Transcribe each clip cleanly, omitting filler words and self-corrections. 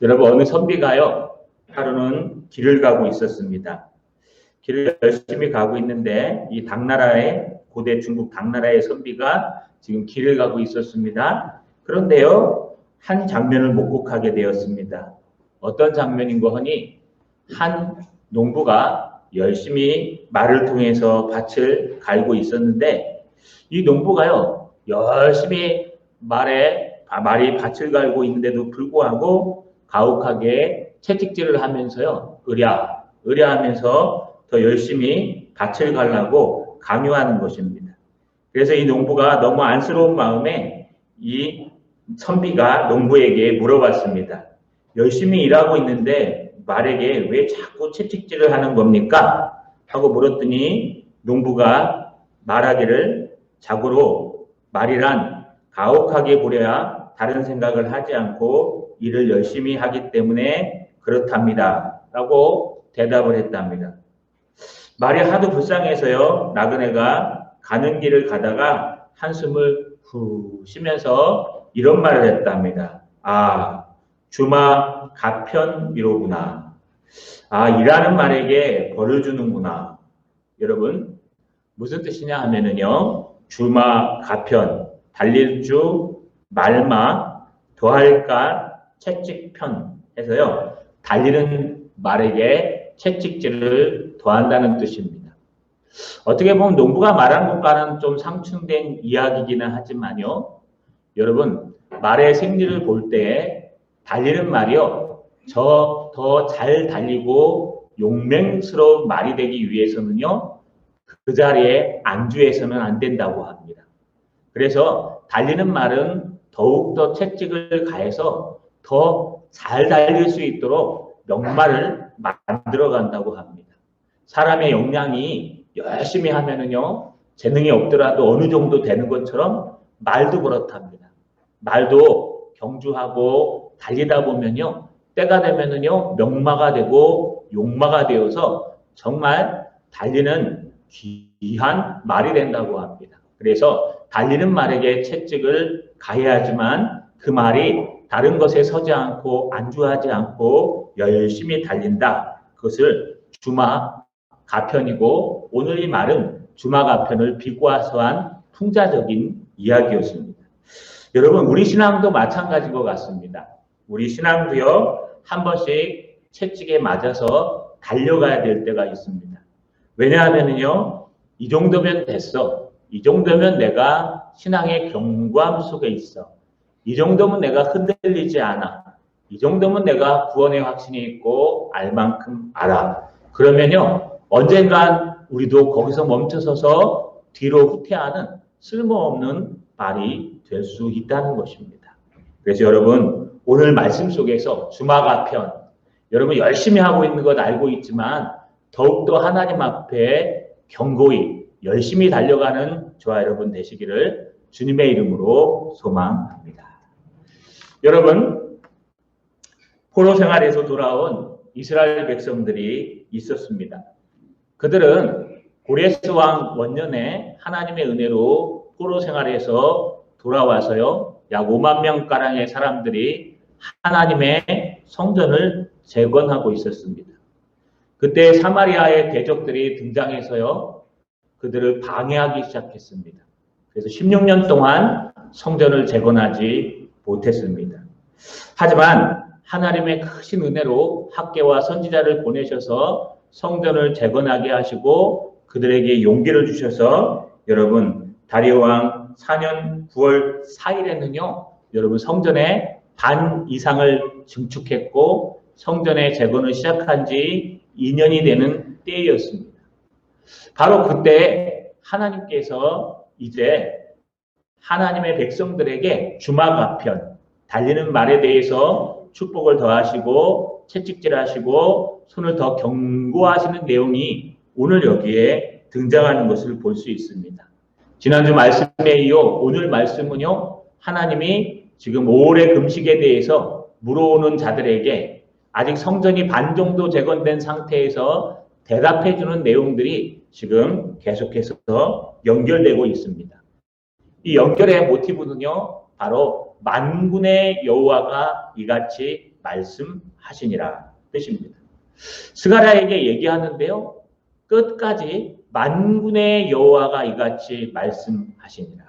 여러분, 어느 선비가요, 하루는 길을 가고 있었습니다. 길을 열심히 가고 있는데, 이 당나라의, 고대 중국 당나라의 선비가 지금 길을 가고 있었습니다. 그런데요, 한 장면을 목격하게 되었습니다. 어떤 장면인고 하니, 한 농부가 열심히 말을 통해서 밭을 갈고 있었는데, 이 농부가요, 열심히 말이 밭을 갈고 있는데도 불구하고 가혹하게 채찍질을 하면서요, 으랴 하면서 더 열심히 밭을 갈라고 강요하는 것입니다. 그래서 이 농부가 너무 안쓰러운 마음에 이 선비가 농부에게 물어봤습니다. 열심히 일하고 있는데 말에게 왜 자꾸 채찍질을 하는 겁니까? 하고 물었더니 농부가 말하기를 자고로 말이란 가혹하게 부려야 다른 생각을 하지 않고 일을 열심히 하기 때문에 그렇답니다. 라고 대답을 했답니다. 말이 하도 불쌍해서요, 나그네가 가는 길을 가다가 한숨을 후 쉬면서 이런 말을 했답니다. 아, 주마 가편이로구나. 아, 일하는 말에게 벌을 주는구나. 여러분, 무슨 뜻이냐 하면은요, 주마 가편, 달릴 주, 말마, 더할까, 채찍편 해서요, 달리는 말에게 채찍질을 더한다는 뜻입니다. 어떻게 보면 농부가 말한 것과는 좀 상충된 이야기이기는 하지만요, 여러분, 말의 생리를 볼 때 달리는 말이요, 더 잘 달리고 용맹스러운 말이 되기 위해서는요, 그 자리에 안주해서는 안 된다고 합니다. 그래서 달리는 말은 더욱더 채찍을 가해서 더 잘 달릴 수 있도록 명말을 만들어 간다고 합니다. 사람의 역량이 열심히 하면은요, 재능이 없더라도 어느 정도 되는 것처럼 말도 그렇답니다. 말도 경주하고 달리다 보면요, 때가 되면은요, 명마가 되고 용마가 되어서 정말 달리는 귀한 말이 된다고 합니다. 그래서 달리는 말에게 채찍을 가해야지만 그 말이 다른 것에 서지 않고 안주하지 않고 열심히 달린다. 그것을 주마 가편이고, 오늘 이 말은 주마 가편을 비꼬아서 한 풍자적인 이야기였습니다. 여러분, 우리 신앙도 마찬가지인 것 같습니다. 우리 신앙도요, 한 번씩 채찍에 맞아서 달려가야 될 때가 있습니다. 왜냐하면요, 이 정도면 됐어. 이 정도면 내가 신앙의 견고함 속에 있어. 이 정도면 내가 흔들리지 않아. 이 정도면 내가 구원의 확신이 있고 알 만큼 알아. 그러면요, 언젠간 우리도 거기서 멈춰서서 뒤로 후퇴하는 쓸모없는 말이 될 수 있다는 것입니다. 그래서 여러분, 오늘 말씀 속에서 주마가편, 여러분 열심히 하고 있는 것 알고 있지만 더욱더 하나님 앞에 견고히 열심히 달려가는 저와 여러분 되시기를 주님의 이름으로 소망합니다. 여러분, 포로 생활에서 돌아온 이스라엘 백성들이 있었습니다. 그들은 고레스 왕 원년에 하나님의 은혜로 포로 생활에서 돌아와서요, 약 5만 명가량의 사람들이 하나님의 성전을 재건하고 있었습니다. 그때 사마리아의 대적들이 등장해서요, 그들을 방해하기 시작했습니다. 그래서 16년 동안 성전을 재건하지 못했습니다. 하지만 하나님의 크신 은혜로 학개와 선지자를 보내셔서 성전을 재건하게 하시고 그들에게 용기를 주셔서 여러분, 다리오 왕 4년 9월 4일에는요, 여러분 성전의 반 이상을 증축했고 성전의 재건을 시작한 지 2년이 되는 때였습니다. 바로 그때 하나님께서 이제 하나님의 백성들에게 주마가편, 달리는 말에 대해서 축복을 더하시고 채찍질하시고 손을 더 견고하시는 내용이 오늘 여기에 등장하는 것을 볼 수 있습니다. 지난주 말씀에 이어 오늘 말씀은요, 하나님이 지금 5월의 금식에 대해서 물어오는 자들에게 아직 성전이 반 정도 재건된 상태에서 대답해주는 내용들이 지금 계속해서 연결되고 있습니다. 이 연결의 모티브는요, 바로 만군의 여호와가 이같이 말씀하시니라 뜻입니다. 스가랴에게 얘기하는데요. 끝까지 만군의 여호와가 이같이 말씀하시니라.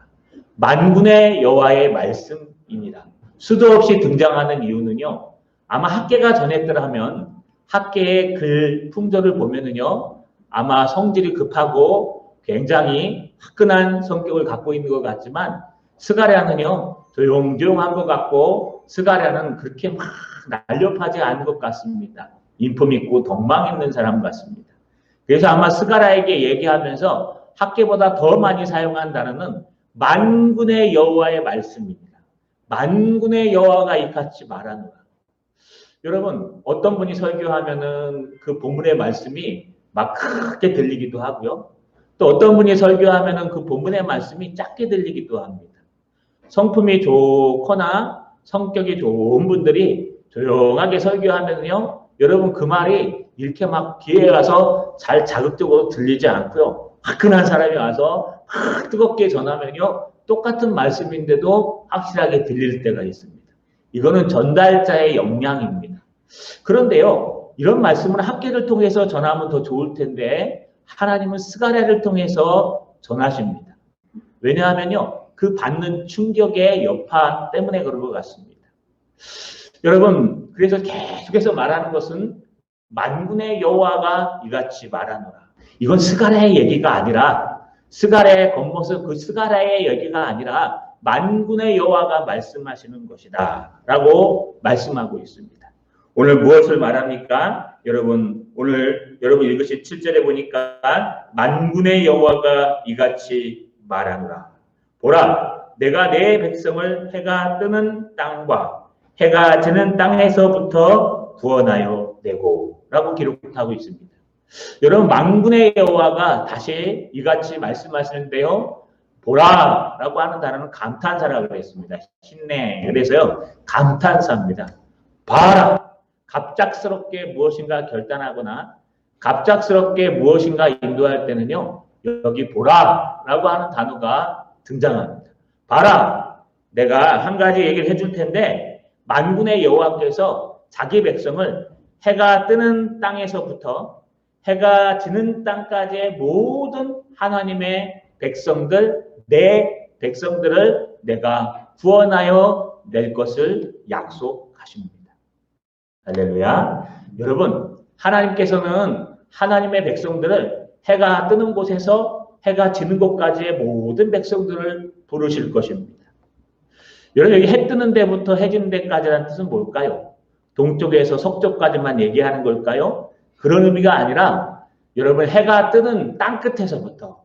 만군의 여호와의 말씀입니다. 수도 없이 등장하는 이유는요. 아마 학계가 전했더라 하면 학계의 글 풍조를 보면은요. 아마 성질이 급하고 굉장히 화끈한 성격을 갖고 있는 것 같지만 스가랴는요. 조용조용한 것 같고 스가랴는 그렇게 막 날렵하지 않은 것 같습니다. 인품 있고 덕망 있는 사람 같습니다. 그래서 아마 스가랴에게 얘기하면서 학계보다 더 많이 사용한 단어는 만군의 여호와의 말씀입니다. 만군의 여호와가 이같이 말하노라. 여러분 어떤 분이 설교하면은 그 본문의 말씀이 막 크게 들리기도 하고요. 또 어떤 분이 설교하면은 그 본문의 말씀이 작게 들리기도 합니다. 성품이 좋거나 성격이 좋은 분들이 조용하게 설교하면요. 여러분 그 말이 이렇게 막 귀에 가서 잘 자극적으로 들리지 않고요. 화끈한 사람이 와서 막 뜨겁게 전하면요. 똑같은 말씀인데도 확실하게 들릴 때가 있습니다. 이거는 전달자의 역량입니다. 그런데요. 이런 말씀은 학계를 통해서 전하면 더 좋을 텐데 하나님은 스가랴를 통해서 전하십니다. 왜냐하면요. 그 받는 충격의 여파 때문에 그런 것 같습니다. 여러분 그래서 계속해서 말하는 것은 만군의 여호와가 이같이 말하노라. 이건 스가랴의 얘기가 아니라 스가랴의 겉모습 그 스가랴의 얘기가 아니라 만군의 여호와가 말씀하시는 것이다 라고 말씀하고 있습니다. 오늘 무엇을 말합니까? 오늘 여러분 읽으신 7절에 보니까 만군의 여호와가 이같이 말하노라. 보라, 내가 내 백성을 해가 뜨는 땅과 해가 지는 땅에서부터 구원하여 내고 라고 기록하고 있습니다. 여러분 만군의 여호와가 다시 이같이 말씀하시는데요. 보라 라고 하는 단어는 감탄사라고 했습니다. 힘내. 그래서요. 감탄사입니다. 봐라. 갑작스럽게 무엇인가 결단하거나 갑작스럽게 무엇인가 인도할 때는요. 여기 보라 라고 하는 단어가 등장합니다. 봐라. 내가 한 가지 얘기를 해줄 텐데 만군의 여호와께서 자기 백성을 해가 뜨는 땅에서부터 해가 지는 땅까지의 모든 하나님의 백성들, 내 백성들을 내가 구원하여 낼 것을 약속하십니다. 할렐루야. 여러분, 하나님께서는 하나님의 백성들을 해가 뜨는 곳에서 해가 지는 곳까지의 모든 백성들을 부르실 것입니다. 여러분, 여기 해 뜨는 데부터 해 지는 데까지라는 뜻은 뭘까요? 동쪽에서 서쪽까지만 얘기하는 걸까요? 그런 의미가 아니라 여러분 해가 뜨는 땅 끝에서부터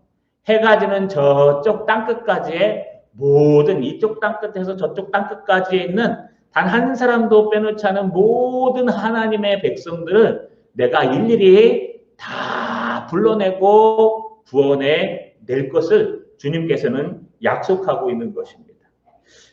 해가 지는 저쪽 땅 끝까지의 모든 이쪽 땅 끝에서 저쪽 땅 끝까지에 있는 단 한 사람도 빼놓지 않은 모든 하나님의 백성들을 내가 일일이 다 불러내고 구원해 낼 것을 주님께서는 약속하고 있는 것입니다.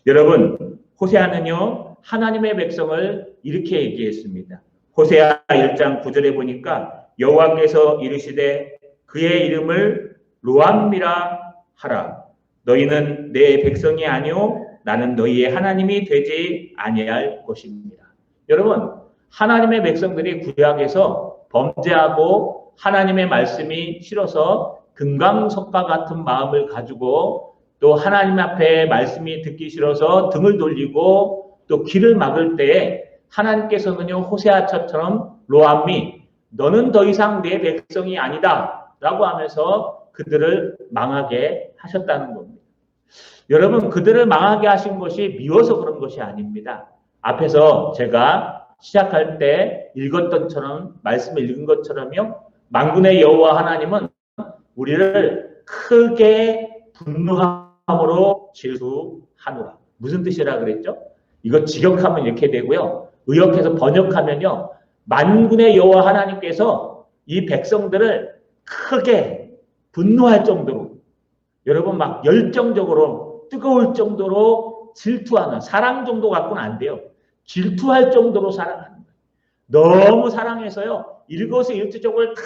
여러분, 호세아는요, 하나님의 백성을 이렇게 얘기했습니다. 호세아 1장 9절에 보니까 여호와께서 이르시되 그의 이름을 로암미라 하라. 너희는 내 백성이 아니오 나는 너희의 하나님이 되지 아니할 것입니다. 여러분, 하나님의 백성들이 구약에서 범죄하고 하나님의 말씀이 싫어서 금강석과 같은 마음을 가지고 또 하나님 앞에 말씀이 듣기 싫어서 등을 돌리고 또 길을 막을 때에 하나님께서는요 호세아처럼 로암미 너는 더 이상 내 백성이 아니다 라고 하면서 그들을 망하게 하셨다는 겁니다. 여러분 그들을 망하게 하신 것이 미워서 그런 것이 아닙니다. 앞에서 제가 시작할 때 읽었던 처럼 말씀을 읽은 것처럼요 만군의 여호와 하나님은 우리를 크게 분노함으로 질투하노라. 무슨 뜻이라 그랬죠? 이거 직역하면 이렇게 되고요. 의역해서 번역하면요. 만군의 여호와 하나님께서 이 백성들을 크게 분노할 정도로 여러분 막 열정적으로 뜨거울 정도로 질투하는 사랑 정도 갖고는 안 돼요. 질투할 정도로 사랑하는 거예요. 너무 사랑해서요. 일거수일투족을 다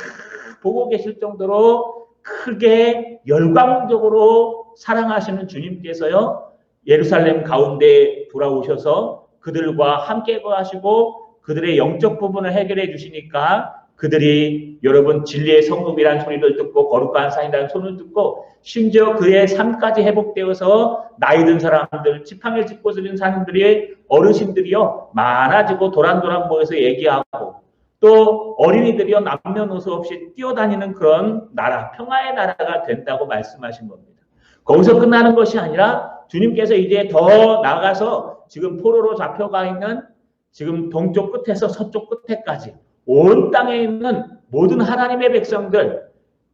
보고 계실 정도로 크게 열광적으로 사랑하시는 주님께서요. 예루살렘 가운데 돌아오셔서 그들과 함께 거하시고 그들의 영적 부분을 해결해 주시니까 그들이 여러분 진리의 성읍이라는 소리를 듣고 거룩한 산이라는 소리를 듣고 심지어 그의 삶까지 회복되어서 나이 든 사람들, 지팡이를 짚고 있는 사람들이 어르신들이요 많아지고 도란도란 모여서 얘기하고 또 어린이들이요 남녀노소 없이 뛰어다니는 그런 나라, 평화의 나라가 된다고 말씀하신 겁니다. 거기서 끝나는 것이 아니라 주님께서 이제 더 나가서 지금 포로로 잡혀가 있는 지금 동쪽 끝에서 서쪽 끝에까지 온 땅에 있는 모든 하나님의 백성들,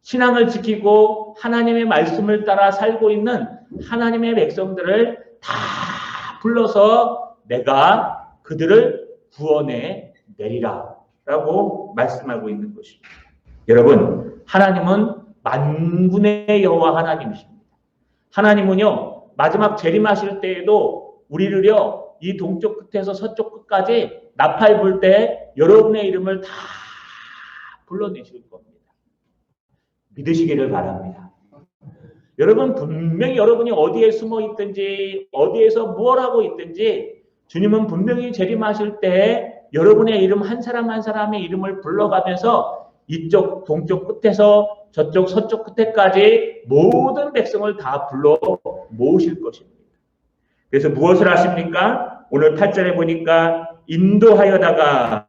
신앙을 지키고 하나님의 말씀을 따라 살고 있는 하나님의 백성들을 다 불러서 내가 그들을 구원해 내리라 라고 말씀하고 있는 것입니다. 여러분, 하나님은 만군의 여호와 하나님이십니다. 하나님은요, 마지막 재림하실 때에도 우리를요, 이 동쪽 끝에서 서쪽 끝까지 나팔 불 때 여러분의 이름을 다 불러내실 겁니다. 믿으시기를 바랍니다. 여러분 분명히 여러분이 어디에 숨어 있든지 어디에서 무엇 하고 있든지 주님은 분명히 재림하실 때 여러분의 이름 한 사람 한 사람의 이름을 불러가면서 이쪽 동쪽 끝에서 저쪽 서쪽 끝에까지 모든 백성을 다 불러 모으실 것입니다. 그래서 무엇을 하십니까? 오늘 8절에 보니까 인도하여다가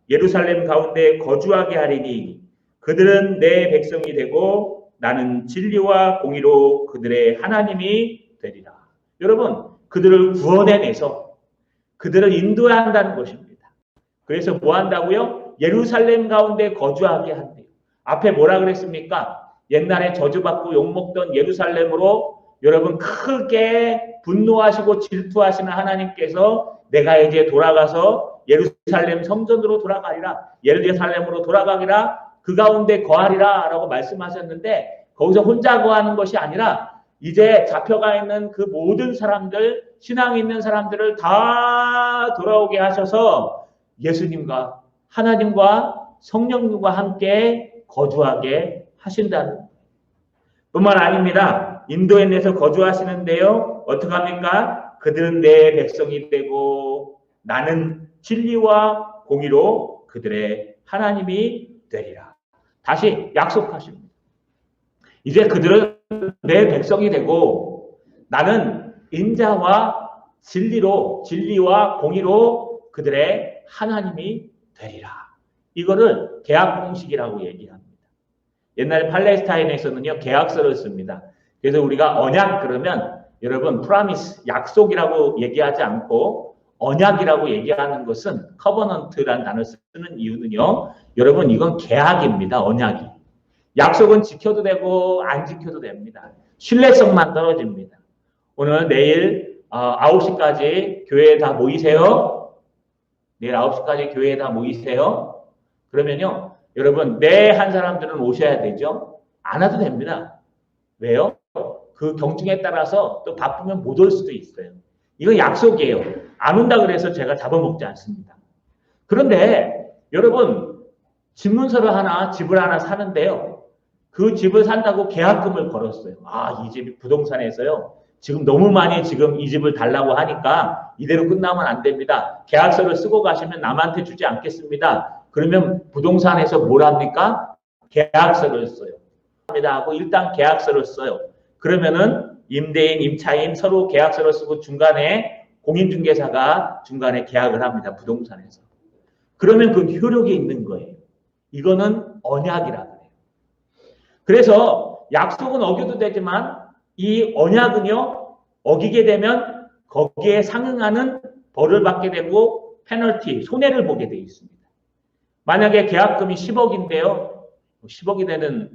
예루살렘 가운데 거주하게 하리니 그들은 내 백성이 되고 나는 진리와 공의로 그들의 하나님이 되리라. 여러분, 그들을 구원해내서 그들을 인도해야 한다는 것입니다. 그래서 뭐 한다고요? 예루살렘 가운데 거주하게 한대요. 앞에 뭐라 그랬습니까? 옛날에 저주받고 욕먹던 예루살렘으로 여러분 크게 분노하시고 질투하시는 하나님께서 내가 이제 돌아가서 예루살렘 성전으로 돌아가리라, 예루살렘으로 돌아가기라, 그 가운데 거하리라 라고 말씀하셨는데 거기서 혼자 거하는 것이 아니라 이제 잡혀가 있는 그 모든 사람들, 신앙 있는 사람들을 다 돌아오게 하셔서 예수님과 하나님과 성령님과 함께 거주하게 하신다는 뿐만 아닙니다. 인도에 내서 거주하시는데요. 어떻게 합니까? 그들은 내 백성이 되고 나는 진리와 공의로 그들의 하나님이 되리라. 다시 약속하십니다. 이제 그들은 내 백성이 되고 나는 인자와 진리와 공의로 그들의 하나님이 되리라. 이거를 계약 공식이라고 얘기합니다. 옛날에 팔레스타인에서는요, 계약서를 씁니다. 그래서 우리가 언약 그러면 여러분 프라미스, 약속이라고 얘기하지 않고 언약이라고 얘기하는 것은 커버넌트라는 단어를 쓰는 이유는요, 여러분 이건 계약입니다. 언약이. 약속은 지켜도 되고 안 지켜도 됩니다. 신뢰성만 떨어집니다. 오늘 내일 9시까지 교회에 다 모이세요. 내일 9시까지 교회에 다 모이세요. 그러면요, 여러분 내 한 사람들은 오셔야 되죠. 안 와도 됩니다. 왜요? 그 경중에 따라서 또 바쁘면 못 올 수도 있어요. 이건 약속이에요. 안 온다 그래서 제가 잡아먹지 않습니다. 그런데 여러분 집문서를 하나, 집을 하나 사는데요. 그 집을 산다고 계약금을 걸었어요. 이 집이 부동산에서요. 지금 너무 많이 지금 이 집을 달라고 하니까 이대로 끝나면 안 됩니다. 계약서를 쓰고 가시면 남한테 주지 않겠습니다. 그러면 부동산에서 뭘 합니까? 계약서를 써요. 하고 일단 계약서를 써요. 그러면은 임대인, 임차인 서로 계약서를 쓰고 중간에 공인중개사가 중간에 계약을 합니다. 부동산에서. 그러면 그 효력이 있는 거예요. 이거는 언약이라 그래요. 그래서 약속은 어겨도 되지만 이 언약은요, 어기게 되면 거기에 상응하는 벌을 받게 되고 페널티, 손해를 보게 되어 있습니다. 만약에 계약금이 10억인데요. 10억이 되는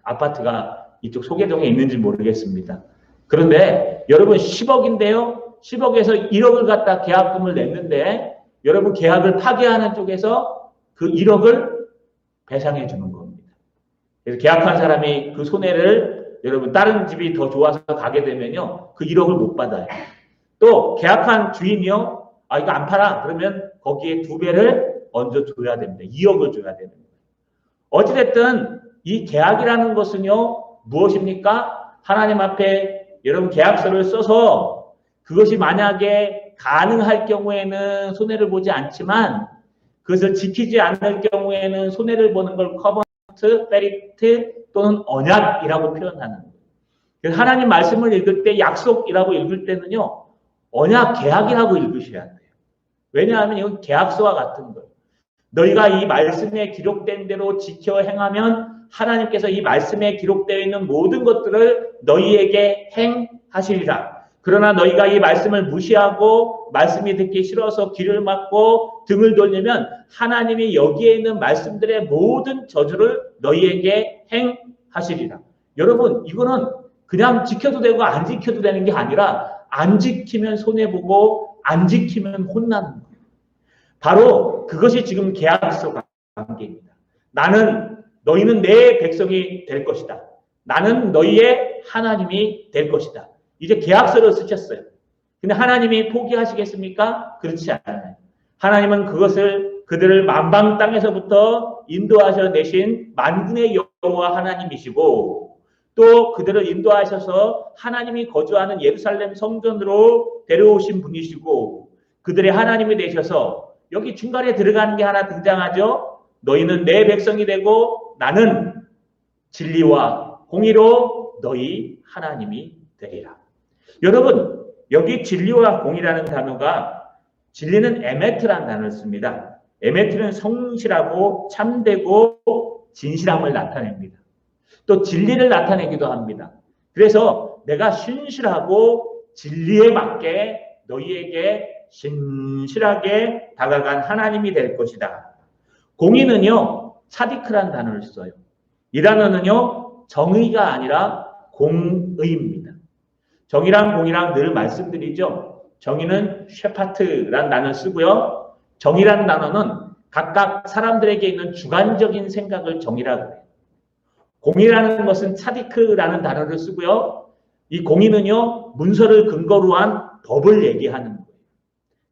아파트가 이쪽 소계동에 있는지 모르겠습니다. 그런데 여러분 10억인데요. 10억에서 1억을 갖다 계약금을 냈는데 여러분 계약을 파기하는 쪽에서 그 1억을 배상해 주는 겁니다. 그래서 계약한 사람이 그 손해를 여러분 다른 집이 더 좋아서 가게 되면요. 그 1억을 못 받아요. 또 계약한 주인이요. 이거 안 팔아. 그러면 거기에 2배를 얹어 줘야 됩니다. 2억을 줘야 됩니다. 어찌됐든 이 계약이라는 것은요. 무엇입니까? 하나님 앞에 여러분 계약서를 써서 그것이 만약에 가능할 경우에는 손해를 보지 않지만 그것을 지키지 않을 경우에는 손해를 보는 걸 커버넌트, 페리트 또는 언약이라고 표현하는 거예요. 그래서 하나님 말씀을 읽을 때 약속이라고 읽을 때는요. 언약, 계약이라고 읽으셔야 돼요. 왜냐하면 이건 계약서와 같은 거예요. 너희가 이 말씀에 기록된 대로 지켜 행하면 하나님께서 이 말씀에 기록되어 있는 모든 것들을 너희에게 행하시리라. 그러나 너희가 이 말씀을 무시하고 말씀이 듣기 싫어서 귀를 막고 등을 돌리면 하나님이 여기에 있는 말씀들의 모든 저주를 너희에게 행하시리라. 여러분, 이거는 그냥 지켜도 되고 안 지켜도 되는 게 아니라 안 지키면 손해보고 안 지키면 혼나는 거예요. 바로 그것이 지금 계약서 관계입니다. 너희는 내 백성이 될 것이다. 나는 너희의 하나님이 될 것이다. 이제 계약서를 쓰셨어요. 근데 하나님이 포기하시겠습니까? 그렇지 않아요. 하나님은 그들을 만방 땅에서부터 인도하셔 내신 만군의 여호와 하나님이시고 또 그들을 인도하셔서 하나님이 거주하는 예루살렘 성전으로 데려오신 분이시고 그들의 하나님이 되셔서 여기 중간에 들어가는 게 하나 등장하죠. 너희는 내 백성이 되고 나는 진리와 공의로 너희 하나님이 되리라. 여러분, 여기 진리와 공의라는 단어가 진리는 에메트라는 단어를 씁니다. 에메트는 성실하고 참되고 진실함을 나타냅니다. 또 진리를 나타내기도 합니다. 그래서 내가 신실하고 진리에 맞게 너희에게 신실하게 다가간 하나님이 될 것이다. 공의는요, 사디크라는 단어를 써요. 이 단어는요, 정의가 아니라 공의입니다. 정의랑 공의랑 늘 말씀드리죠. 정의는 셰파트라는 단어를 쓰고요. 정의라는 단어는 각각 사람들에게 있는 주관적인 생각을 정의라고 해요. 공의라는 것은 차디크라는 단어를 쓰고요. 이 공의는요, 문서를 근거로 한 법을 얘기하는 거예요.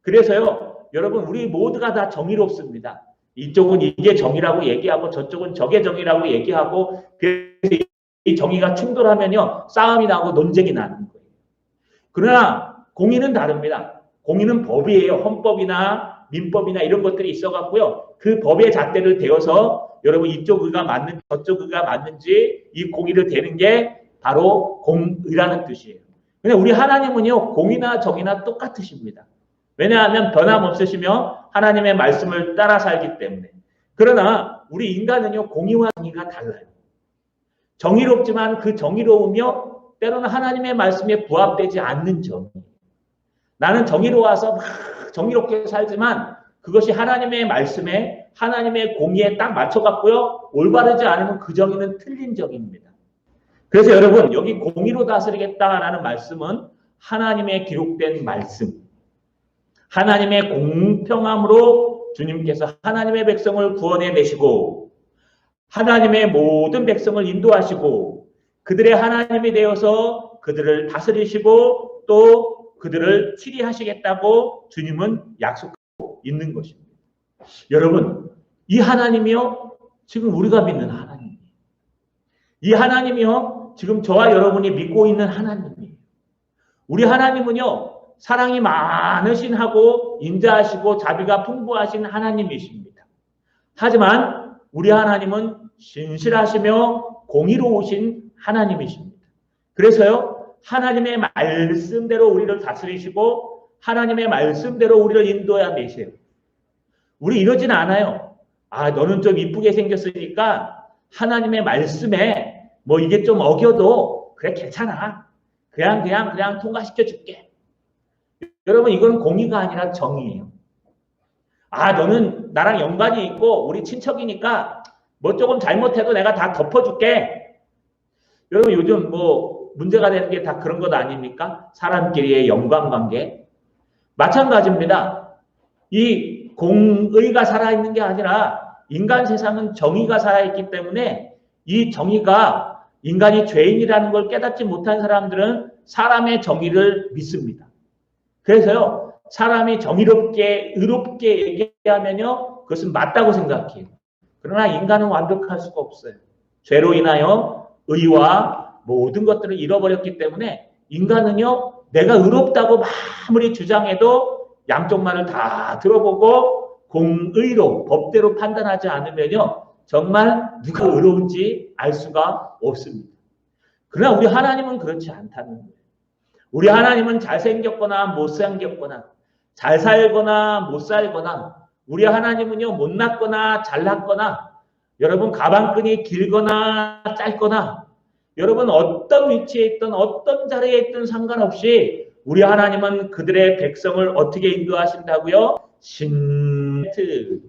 그래서요, 여러분, 우리 모두가 다 정의롭습니다. 이쪽은 이게 정의라고 얘기하고 저쪽은 저게 정의라고 얘기하고 그래서 이 정의가 충돌하면요, 싸움이 나고 논쟁이 나는 거예요. 그러나 공의는 다릅니다. 공의는 법이에요. 헌법이나 민법이나 이런 것들이 있어갖고요. 그 법의 잣대를 대어서 여러분 이쪽 의가 맞는지 저쪽 의가 맞는지 이 공의를 대는 게 바로 공의라는 뜻이에요. 근데 우리 하나님은요, 공의나 정의나 똑같으십니다. 왜냐하면 변함없으시며 하나님의 말씀을 따라 살기 때문에. 그러나 우리 인간은요, 공의와 정의가 달라요. 정의롭지만 그 정의로우며 때로는 하나님의 말씀에 부합되지 않는 정의. 나는 정의로워서 막 정의롭게 살지만 그것이 하나님의 말씀에 하나님의 공의에 딱 맞춰갖고요. 올바르지 않으면 그 정의는 틀린 정의입니다. 그래서 여러분 여기 공의로 다스리겠다라는 말씀은 하나님의 기록된 말씀. 하나님의 공평함으로 주님께서 하나님의 백성을 구원해 내시고 하나님의 모든 백성을 인도하시고 그들의 하나님이 되어서 그들을 다스리시고 또 그들을 치리하시겠다고 주님은 약속하고 있는 것입니다. 여러분, 이 하나님이요, 지금 우리가 믿는 하나님이에요. 이 하나님이요, 지금 저와 여러분이 믿고 있는 하나님이에요. 우리 하나님은요, 사랑이 많으신 하고 인자하시고 자비가 풍부하신 하나님이십니다. 하지만 우리 하나님은 신실하시며 공의로우신 하나님이십니다. 그래서요, 하나님의 말씀대로 우리를 다스리시고 하나님의 말씀대로 우리를 인도해 내세요. 우리 이러진 않아요. 아, 너는 좀 이쁘게 생겼으니까 하나님의 말씀에 뭐 이게 좀 어겨도 그래 괜찮아. 그냥 통과시켜 줄게. 여러분, 이건 공의가 아니라 정의예요. 아, 너는 나랑 연관이 있고 우리 친척이니까 뭐 조금 잘못해도 내가 다 덮어줄게. 여러분, 요즘 뭐 문제가 되는 게 다 그런 것 아닙니까? 사람끼리의 연관관계. 마찬가지입니다. 이 공의가 살아있는 게 아니라 인간 세상은 정의가 살아있기 때문에 이 정의가 인간이 죄인이라는 걸 깨닫지 못한 사람들은 사람의 정의를 믿습니다. 그래서요, 사람이 정의롭게, 의롭게 얘기하면요, 그것은 맞다고 생각해요. 그러나 인간은 완벽할 수가 없어요. 죄로 인하여 의와 모든 것들을 잃어버렸기 때문에 인간은요, 내가 의롭다고 아무리 주장해도 양쪽 말을 다 들어보고 공의로 법대로 판단하지 않으면요. 정말 누가 의로운지 알 수가 없습니다. 그러나 우리 하나님은 그렇지 않다는 거예요. 우리 하나님은 잘생겼거나 못생겼거나 잘 살거나 못 살거나 우리 하나님은요 못났거나 잘났거나 여러분 가방끈이 길거나 짧거나 여러분 어떤 위치에 있든 어떤 자리에 있든 상관없이 우리 하나님은 그들의 백성을 어떻게 인도하신다고요? 신트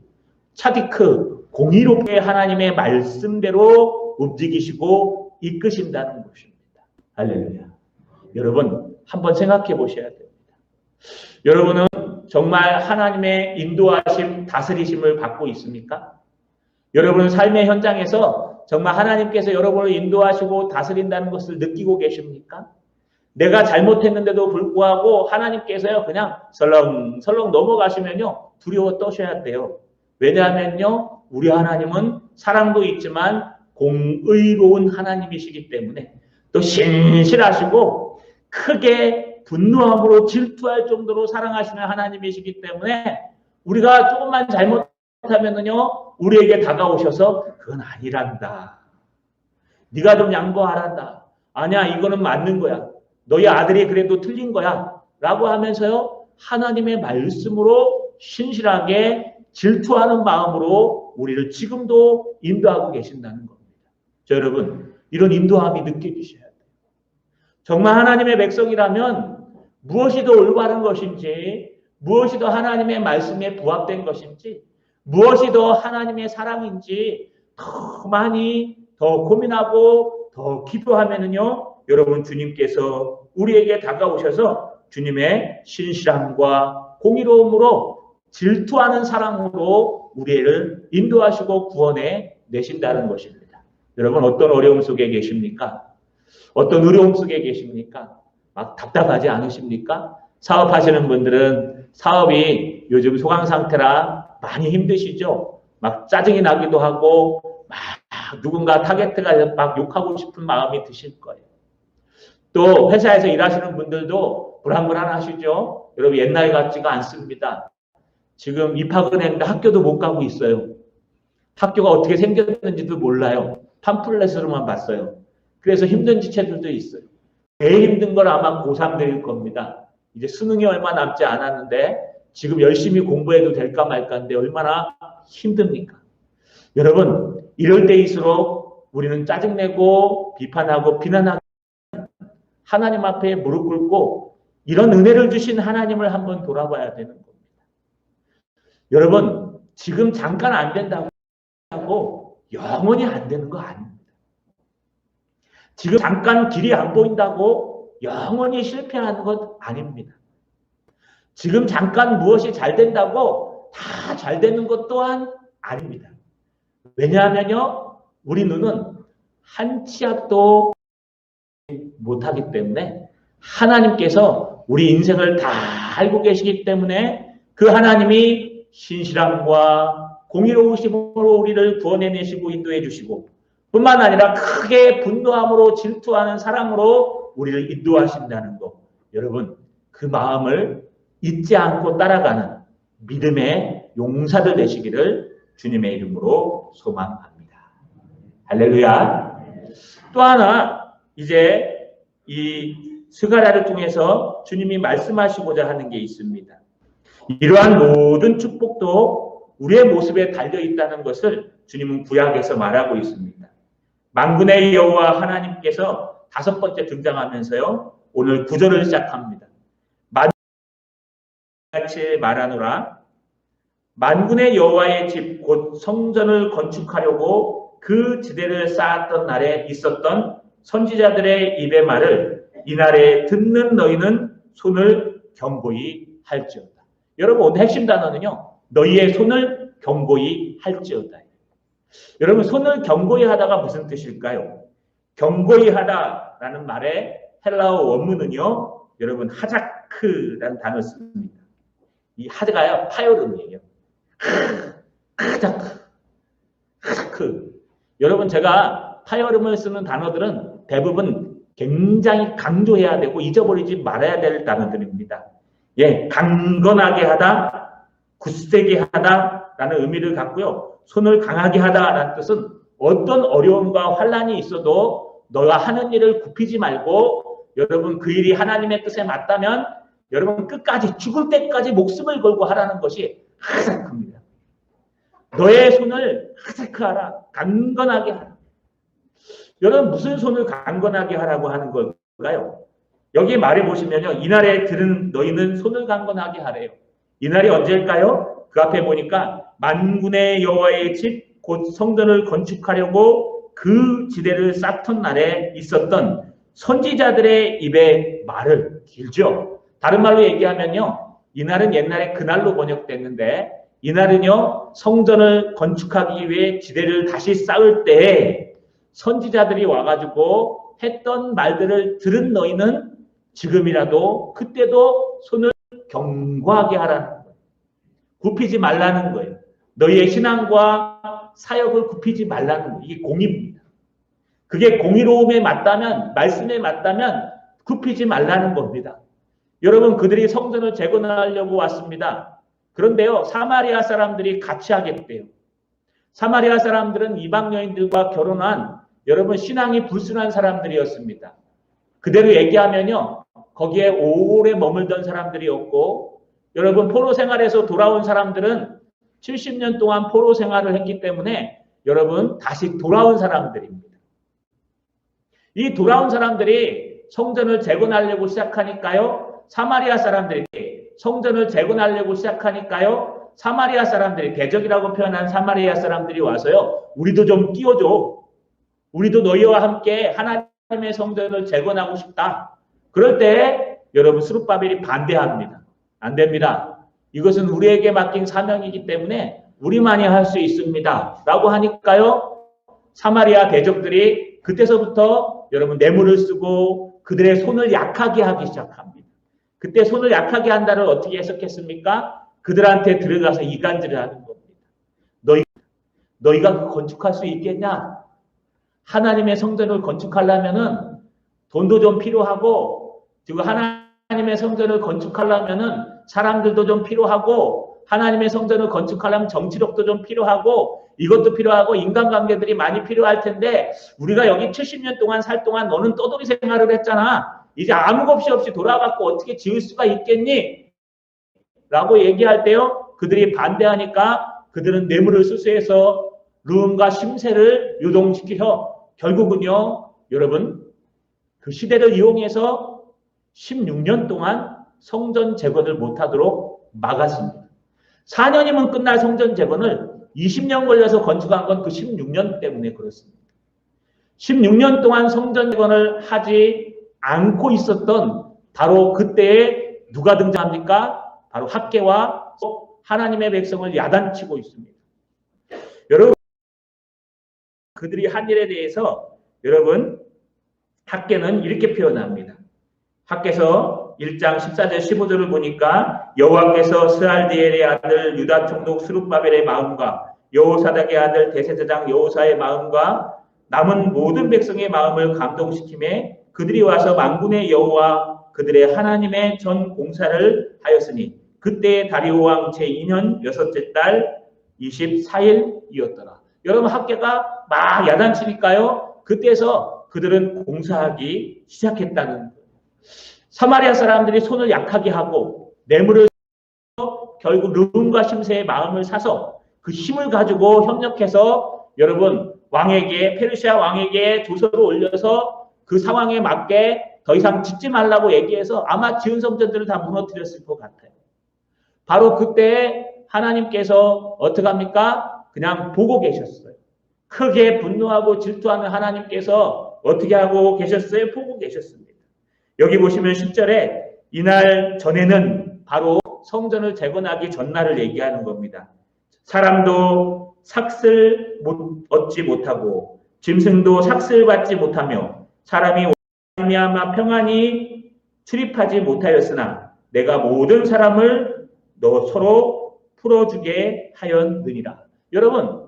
차디크 공의롭게 하나님의 말씀대로 움직이시고 이끄신다는 것입니다. 할렐루야. 여러분 한번 생각해 보셔야 됩니다. 여러분은 정말 하나님의 인도하심, 다스리심을 받고 있습니까? 여러분은 삶의 현장에서 정말 하나님께서 여러분을 인도하시고 다스린다는 것을 느끼고 계십니까? 내가 잘못했는데도 불구하고 하나님께서요 그냥 설렁설렁 넘어가시면요 두려워 떠셔야 돼요. 왜냐하면요 우리 하나님은 사랑도 있지만 공의로운 하나님이시기 때문에 또 신실하시고 크게 분노함으로 질투할 정도로 사랑하시는 하나님이시기 때문에 우리가 조금만 잘못하면은요 우리에게 다가오셔서 그건 아니란다. 네가 좀 양보하란다. 아니야 이거는 맞는 거야. 너희 아들이 그래도 틀린 거야. 라고 하면서요 하나님의 말씀으로 신실하게 질투하는 마음으로 우리를 지금도 인도하고 계신다는 겁니다. 자, 여러분 이런 인도함이 느껴지셔야 돼요. 정말 하나님의 백성이라면 무엇이 더 올바른 것인지 무엇이 더 하나님의 말씀에 부합된 것인지 무엇이 더 하나님의 사랑인지 더 많이 더 고민하고 더 기도하면은요 여러분 주님께서 우리에게 다가오셔서 주님의 신실함과 공의로움으로 질투하는 사랑으로 우리를 인도하시고 구원해 내신다는 것입니다. 여러분 어떤 어려움 속에 계십니까? 어떤 어려움 속에 계십니까? 막 답답하지 않으십니까? 사업하시는 분들은 사업이 요즘 소강 상태라 많이 힘드시죠? 막 짜증이 나기도 하고 막 누군가 타겟가 막 욕하고 싶은 마음이 드실 거예요. 또 회사에서 일하시는 분들도 불안불안하시죠? 여러분 옛날 같지가 않습니다. 지금 입학은 했는데 학교도 못 가고 있어요. 학교가 어떻게 생겼는지도 몰라요. 팜플렛으로만 봤어요. 그래서 힘든 지체들도 있어요. 제일 힘든 건 아마 고3들일 겁니다. 이제 수능이 얼마 남지 않았는데 지금 열심히 공부해도 될까 말까인데 얼마나 힘듭니까? 여러분 이럴 때일수록 우리는 짜증내고 비판하고 비난하고 하나님 앞에 무릎 꿇고 이런 은혜를 주신 하나님을 한번 돌아봐야 되는 겁니다. 여러분 지금 잠깐 안 된다고 영원히 안 되는 거 아닙니다. 지금 잠깐 길이 안 보인다고 영원히 실패하는 것 아닙니다. 지금 잠깐 무엇이 잘 된다고 다 잘 되는 것 또한 아닙니다. 왜냐하면요 우리 눈은 한 치 앞도 못하기 때문에 하나님께서 우리 인생을 다 알고 계시기 때문에 그 하나님이 신실함과 공의로우심으로 우리를 구원해내시고 인도해 주시고 뿐만 아니라 크게 분노함으로 질투하는 사랑으로 우리를 인도하신다는 것. 여러분 그 마음을 잊지 않고 따라가는 믿음의 용사들 되시기를 주님의 이름으로 소망합니다. 할렐루야. 또 하나 이제 이 스가랴를 통해서 주님이 말씀하시고자 하는 게 있습니다. 이러한 모든 축복도 우리의 모습에 달려있다는 것을 주님은 구약에서 말하고 있습니다. 만군의 여호와 하나님께서 5번째 등장하면서요. 오늘 9절을 시작합니다. 만군같이 말하노라. 만군의 여호와의 집 곧 성전을 건축하려고 그 지대를 쌓았던 날에 있었던 선지자들의 입의 말을 이날에 듣는 너희는 손을 견고히 할지어다. 여러분 오늘 핵심 단어는요. 너희의 손을 견고히 할지어다. 여러분 손을 견고히 하다가 무슨 뜻일까요? 견고히 하다라는 말의 헬라어 원문은요. 여러분 하자크라는 단어를 씁니다. 이 하드가요. 파열음이에요. 하자크. 여러분 제가 파열음을 쓰는 단어들은 대부분 굉장히 강조해야 되고 잊어버리지 말아야 될 단어들입니다. 예, 강건하게 하다, 굳세게 하다라는 의미를 갖고요. 손을 강하게 하다라는 뜻은 어떤 어려움과 환란이 있어도 너가 하는 일을 굽히지 말고 여러분 그 일이 하나님의 뜻에 맞다면 여러분 끝까지 죽을 때까지 목숨을 걸고 하라는 것이 하사크입니다. 너의 손을 하사크하라. 강건하게 하라. 여러분 무슨 손을 강건하게 하라고 하는 걸까요? 여기 말해보시면요. 이날에 들은 너희는 손을 강건하게 하래요. 이날이 언제일까요? 그 앞에 보니까 만군의 여호와의 집 곧 성전을 건축하려고 그 지대를 쌓던 날에 있었던 선지자들의 입의 말을 길죠. 다른 말로 얘기하면요. 이날은 옛날에 그날로 번역됐는데 이날은요. 성전을 건축하기 위해 지대를 다시 쌓을 때 선지자들이 와가지고 했던 말들을 들은 너희는 지금이라도 그때도 손을 견고하게 하라는 거예요. 굽히지 말라는 거예요. 너희의 신앙과 사역을 굽히지 말라는 거예요. 이게 공의입니다. 그게 공의로움에 맞다면 말씀에 맞다면 굽히지 말라는 겁니다. 여러분 그들이 성전을 재건하려고 왔습니다. 그런데요. 사마리아 사람들이 같이 하겠대요. 사마리아 사람들은 이방 여인들과 결혼한 여러분 신앙이 불순한 사람들이었습니다. 그대로 얘기하면요. 거기에 오래 머물던 사람들이었고 여러분 포로 생활에서 돌아온 사람들은 70년 동안 포로 생활을 했기 때문에 여러분 다시 돌아온 사람들입니다. 이 돌아온 사람들이 성전을 재건하려고 시작하니까요. 사마리아 사람들이 성전을 재건하려고 시작하니까요. 사마리아 사람들이 대적이라고 표현한 사마리아 사람들이 와서요. 우리도 좀 끼워줘. 우리도 너희와 함께 하나님의 성전을 재건하고 싶다. 그럴 때 여러분 스룹바벨이 반대합니다. 안 됩니다. 이것은 우리에게 맡긴 사명이기 때문에 우리만이 할 수 있습니다. 라고 하니까요. 사마리아 대적들이 그때서부터 여러분 뇌물을 쓰고 그들의 손을 약하게 하기 시작합니다. 그때 손을 약하게 한다를 어떻게 해석했습니까? 그들한테 들어가서 이간질을 하는 겁니다. 너희가 건축할 수 있겠냐? 하나님의 성전을 건축하려면은 돈도 좀 필요하고 그리고 하나님의 성전을 건축하려면은 사람들도 좀 필요하고 하나님의 성전을 건축하려면 정치력도 좀 필요하고 이것도 필요하고 인간관계들이 많이 필요할 텐데 우리가 여기 70년 동안 살 동안 너는 떠돌이 생활을 했잖아. 이제 아무 겁이 없이 돌아가고 어떻게 지을 수가 있겠니? 라고 얘기할 때요. 그들이 반대하니까 그들은 뇌물을 수수해서 르움과 심세를 유동시켜서 결국은요. 여러분 그 시대를 이용해서 16년 동안 성전 재건을 못하도록 막았습니다. 4년이면 끝날 성전 재건을 20년 걸려서 건축한 건 그 16년 때문에 그렇습니다. 16년 동안 성전 재건을 하지 않고 있었던 바로 그때에 누가 등장합니까? 바로 학개와 하나님의 백성을 야단치고 있습니다. 여러분 그들이 한 일에 대해서 여러분 학개는 이렇게 표현합니다. 학개서 1장 14절 15절을 보니까 여호와께서 스알디엘의 아들 유다 총독 스룹바벨의 마음과 여호사닥의 아들 대제사장 여호사의 마음과 남은 모든 백성의 마음을 감동시키매 그들이 와서 만군의 여호와 그들의 하나님의 전 공사를 하였으니 그때 다리오 왕 제2년 여섯째 달 24일이었더라. 여러분 학개가 막 야단치니까요. 그때서 그들은 공사하기 시작했다는 거예요. 사마리아 사람들이 손을 약하게 하고 뇌물을 결국 르움과 심세의 마음을 사서 그 힘을 가지고 협력해서 여러분 왕에게 페르시아 왕에게 조서를 올려서 그 상황에 맞게 더 이상 짓지 말라고 얘기해서 아마 지은 성전들을 다 무너뜨렸을 것 같아요. 바로 그때 하나님께서 어떻게 합니까? 그냥 보고 계셨어요. 크게 분노하고 질투하는 하나님께서 어떻게 하고 계셨어요? 보고 계셨습니다. 여기 보시면 10절에 이날 전에는 바로 성전을 재건하기 전날을 얘기하는 겁니다. 사람도 삭슬 얻지 못하고 짐승도 삭슬 받지 못하며 사람이 말미암아 평안히 출입하지 못하였으나 내가 모든 사람을 너 서로 풀어주게 하였느니라. 여러분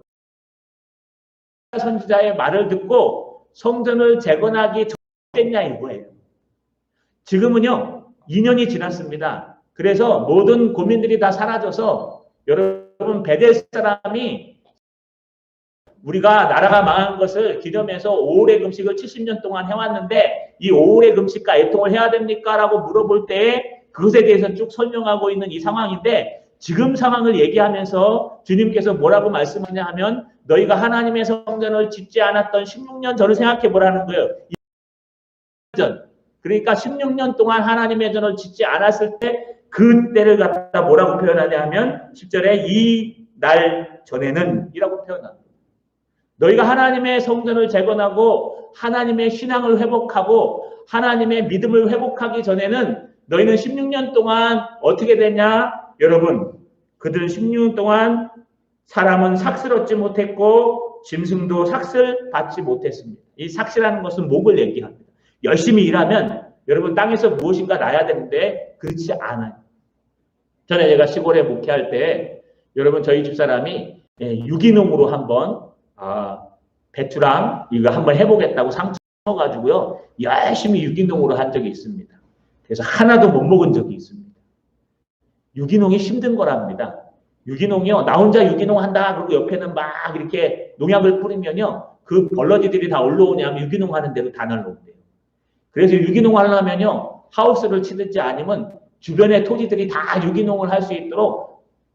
선지자의 말을 듣고 성전을 재건하기 됐냐 이거예요. 지금은요 2년이 지났습니다. 그래서 모든 고민들이 다 사라져서 여러분 베델 사람이 우리가 나라가 망한 것을 기념해서 5월의 금식을 70년 동안 해왔는데 이 5월의 금식과 애통을 해야 됩니까? 라고 물어볼 때 그것에 대해서 쭉 설명하고 있는 이 상황인데 지금 상황을 얘기하면서 주님께서 뭐라고 말씀하냐 하면 너희가 하나님의 성전을 짓지 않았던 16년 전을 생각해 보라는 거예요. 그러니까 16년 동안 하나님의 전을 짓지 않았을 때 그때를 갖다 뭐라고 표현하냐 하면 10절에 이 날 전에는 이라고 표현합니다. 너희가 하나님의 성전을 재건하고 하나님의 신앙을 회복하고 하나님의 믿음을 회복하기 전에는 너희는 16년 동안 어떻게 됐냐? 여러분, 그들은 16년 동안 사람은 삭슬 얻지 못했고 짐승도 삭슬 받지 못했습니다. 이 삭슬하는 것은 목을 얘기합니다. 열심히 일하면 여러분 땅에서 무엇인가 나야 되는데 그렇지 않아요. 전에 제가 시골에 목회할 때 여러분 저희 집사람이 유기농으로 한번 배추랑 이거 한번 해보겠다고 상처 가지고요 열심히 유기농으로 한 적이 있습니다. 그래서 하나도 못 먹은 적이 있습니다. 유기농이 힘든 거랍니다. 유기농이요 나 혼자 유기농 한다 그리고 옆에는 막 이렇게 농약을 뿌리면요 그 벌러지들이 다 올라오냐면 유기농 하는 대로 다 날라온대요. 그래서 유기농 하려면요 하우스를 치든지 아니면 주변의 토지들이 다 유기농을 할 수 있도록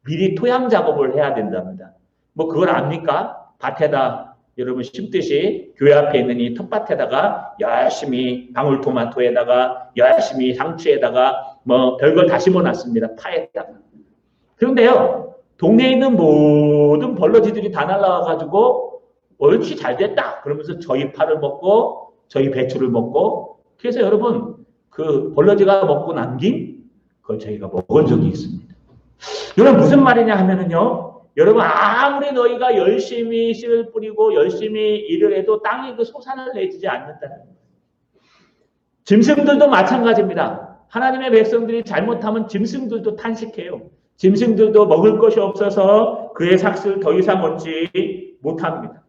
미리 토양 작업을 해야 된답니다. 뭐 그걸 압니까? 밭에다 여러분 심듯이 교회 앞에 있는 이 텃밭에다가 열심히 방울토마토에다가 열심히 상추에다가 뭐 별걸 다 심어놨습니다. 파에다가. 그런데요 동네에 있는 모든 벌러지들이 다 날라와가지고 옳지 잘 됐다 그러면서 저희 파를 먹고 저희 배추를 먹고 그래서 여러분 그 벌러지가 먹고 남긴 그걸 저희가 먹은 적이 있습니다. 여러분 무슨 말이냐 하면은요 여러분 아무리 너희가 열심히 씨를 뿌리고 열심히 일을 해도 땅이 그 소산을 내주지 않는다는 거예요. 짐승들도 마찬가지입니다. 하나님의 백성들이 잘못하면 짐승들도 탄식해요. 짐승들도 먹을 것이 없어서 그의 삭슬 더 이상 얻지 못합니다.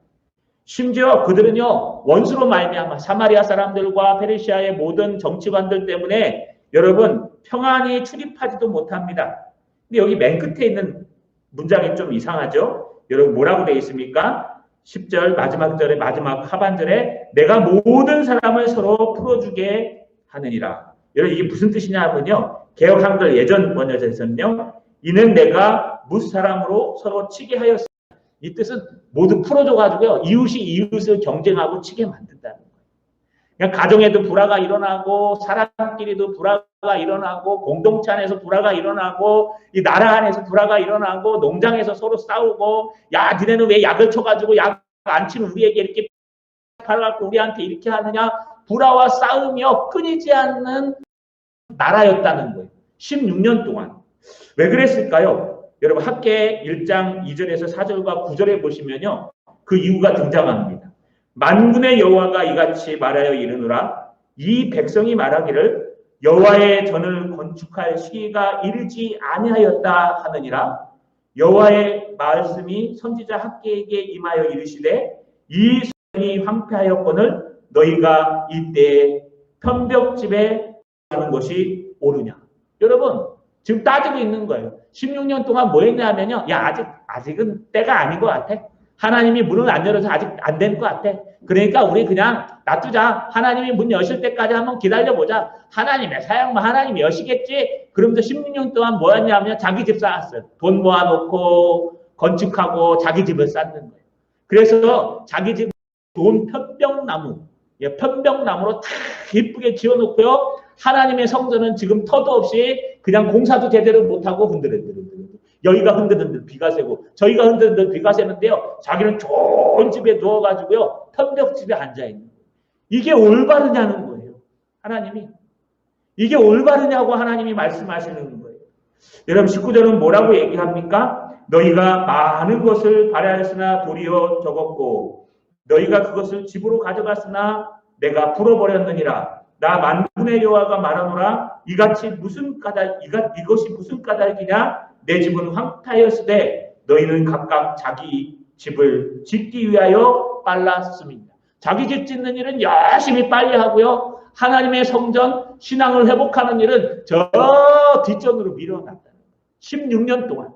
심지어 그들은요 원수로 말미암아 사마리아 사람들과 페르시아의 모든 정치관들 때문에 여러분 평안히 출입하지도 못합니다. 근데 여기 맨 끝에 있는 문장이 좀 이상하죠? 여러분 뭐라고 되어 있습니까? 10절 마지막 절에 마지막 하반절에 내가 모든 사람을 서로 풀어주게 하느니라. 여러분 이게 무슨 뜻이냐 하면요. 개역 한글 예전 번역에서는요. 이는 내가 무사람으로 서로 치게 하였습니다. 이 뜻은 모두 풀어줘가지고요. 이웃이 이웃을 경쟁하고 치게 만든다는 거예요. 그냥 가정에도 불화가 일어나고 사람끼리도 불화가 일어나고 공동체 안에서 불화가 일어나고 이 나라 안에서 불화가 일어나고 농장에서 서로 싸우고 야 니네는 왜 약을 쳐가지고 약 안 치면 우리에게 이렇게 팔아갖고 우리한테 이렇게 하느냐 불화와 싸움이요 끊이지 않는 나라였다는 거예요. 16년 동안. 왜 그랬을까요? 여러분 학계 1장 2절에서 4절과 9절에 보시면요. 그 이유가 등장합니다. 만군의 여호와가 이같이 말하여 이르노라 이 백성이 말하기를 여호와의 전을 건축할 시기가 이르지 아니하였다 하느니라. 여호와의 말씀이 선지자 학계에게 임하여 이르시되 이 성이 황폐하였거늘 너희가 이때 편벽집에 하는 것이 옳으냐. 여러분 지금 따지고 있는 거예요. 16년 동안 뭐 했냐면요. 야 아직은 때가 아닌 것 같아. 하나님이 문을 안 열어서 아직 안 된 것 같아. 그러니까 우리 그냥 놔두자. 하나님이 문 여실 때까지 한번 기다려보자. 하나님의 사역만 하나님이 여시겠지. 그러면서 16년 동안 뭐 했냐면 자기 집 쌓았어요. 돈 모아놓고 건축하고 자기 집을 쌓는 거예요. 그래서 자기 집 좋은 편백나무, 편백나무로 다 예쁘게 지어놓고요. 하나님의 성전은 지금 터도 없이 그냥 공사도 제대로 못하고 흔들흔들. 여기가 흔들흔들 비가 새고 저희가 흔들흔들 비가 새는데요. 자기는 좋은 집에 누워가지고요. 편벽집에 앉아있는 거예요. 이게 올바르냐는 거예요. 하나님이. 이게 올바르냐고 하나님이 말씀하시는 거예요. 여러분 19절은 뭐라고 얘기합니까? 너희가 많은 것을 바라였으나 도리어 적었고 너희가 그것을 집으로 가져갔으나 내가 풀어버렸느니라. 나 만군의 여호와가 말하노라 이것이 무슨 까닭이냐? 내 집은 황폐하였으되 너희는 각각 자기 집을 짓기 위하여 빨랐습니다. 자기 집 짓는 일은 열심히 빨리 하고요. 하나님의 성전, 신앙을 회복하는 일은 저 뒷전으로 밀어놨다는 거예요. 16년 동안.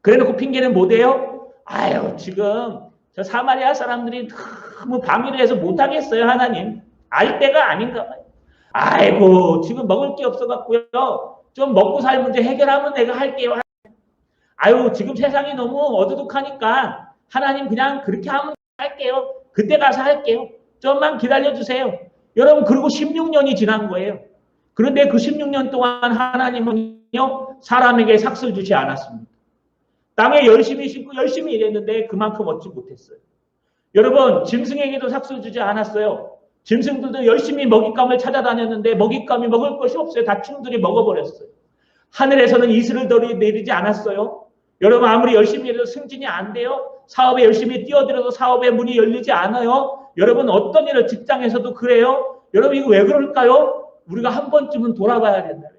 그래놓고 핑계는 뭐대요? 아유, 지금 저 사마리아 사람들이 너무 방해를 해서 못하겠어요, 하나님. 알 때가 아닌가 봐요. 아이고, 지금 먹을 게 없어갖고요. 좀 먹고 살 문제 해결하면 내가 할게요. 아유, 지금 세상이 너무 어두둑하니까 하나님 그냥 그렇게 하면 할게요. 그때 가서 할게요. 좀만 기다려주세요. 여러분, 그리고 16년이 지난 거예요. 그런데 그 16년 동안 하나님은요, 사람에게 삭슬 주지 않았습니다. 땅에 열심히 심고 열심히 일했는데 그만큼 얻지 못했어요. 여러분, 짐승에게도 삭슬 주지 않았어요. 짐승들도 열심히 먹잇감을 찾아다녔는데 먹잇감이 먹을 것이 없어요. 다 충들이 먹어버렸어요. 하늘에서는 이슬을 내리지 않았어요. 여러분, 아무리 열심히 해도 승진이 안 돼요. 사업에 열심히 뛰어들어도 사업의 문이 열리지 않아요. 여러분, 어떤 일을 직장에서도 그래요. 여러분, 이거 왜 그럴까요? 우리가 한 번쯤은 돌아봐야 된다.